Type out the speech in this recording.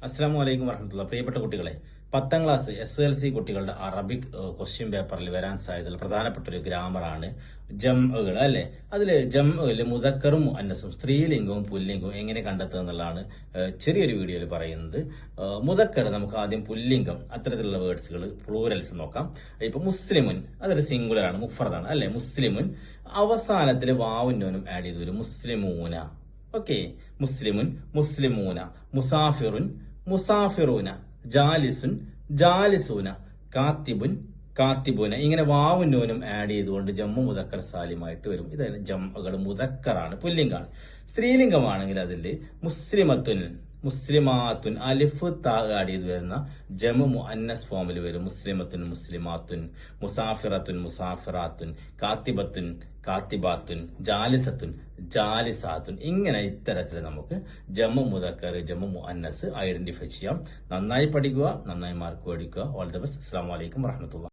അസ്സലാമു അലൈക്കും വറഹ്മത്തുള്ളാഹി. പ്രിയപ്പെട്ട കുട്ടികളെ, 10ാം ക്ലാസ് SLC കുട്ടികളുടെ അറബിക് ക്വസ്റ്റ്യൻ പേപ്പറിൽ വരാൻ സാധ്യതയുള്ള പ്രധാനപ്പെട്ട ഒരു ഗ്രാമറാണ് ജംഅകൾ അല്ലെ. അതില് ജംഅല് മുദക്കറും മുഅന്നസും സ്ത്രീലിംഗവും പുല്ലിംഗവും എങ്ങനെ കണ്ടെത്തുക എന്നുള്ളതാണ് ചെറിയൊരു വീഡിയോയിൽ പറയുന്നത്. മുദക്കർ നമുക്ക് ആദ്യം പുല്ലിംഗം അത്തരത്തിലുള്ള വേർഡ്സുകൾ പ്ലൂരൽസ് നോക്കാം. ഇപ്പൊ മുസ്ലിമുൻ അതൊരു സിംഗുലർ ആണ്, മുഫ്രദാണ് അല്ലെ. മുസ്ലിമുൻ അവസാനത്തിൽ വാവും നോനും ആഡ് ചെയ്ത് വരും. മുസ്ലിമൂന, ഓക്കെ. മുസ്ലിമുൻ, മുസ്ലിമൂന. മുസാഫിറുൻ, മുസാഫിറൂന. ജാലിസുൻ, ജാലിസൂന. കാത്തിബുൻ, കാത്തിബൂന. ഇങ്ങനെ വാവും നൂനും ആഡ് ചെയ്തുകൊണ്ട് ജമ്മു മുദക്കർ സാലിമായിട്ട് വരും. ഇതാണ് ജംഅകൾ. മുദക്കറാണ്, പുല്ലിംഗാണ്. സ്ത്രീലിംഗമാണെങ്കിൽ അതിൽ മുസ്ലിമത്തുൻ, മുസ്ലിമാത്തുൻ, അലിഫ് താ ആഡ് ചെയ്ത് വരുന്ന ജമു മുഅന്നസ് ഫോമിൽ വരും. മുസ്ലിമത്തുൻ, മുസ്ലിമാത്തുൻ. മുസാഫിറത്തുൻ, മുസാഫിറാത്തുൻ. കാത്തിബത്തുൻ, കാത്തിബാത്തുൻ. ജാലിസത്തുൻ, ജാലിസാത്തുൻ. ഇങ്ങനെ ഇത്തരത്തിൽ നമുക്ക് ജമു മുദക്കർ, ജമു മുഅന്നസ് ഐഡന്റിഫൈ ചെയ്യാം. നന്നായി പഠിക്കുക, നന്നായി മാർക്ക് മേടിക്കുക. All the best. അസ്സലാമു അലൈക്കും വറഹ്മത്തുള്ളാഹി.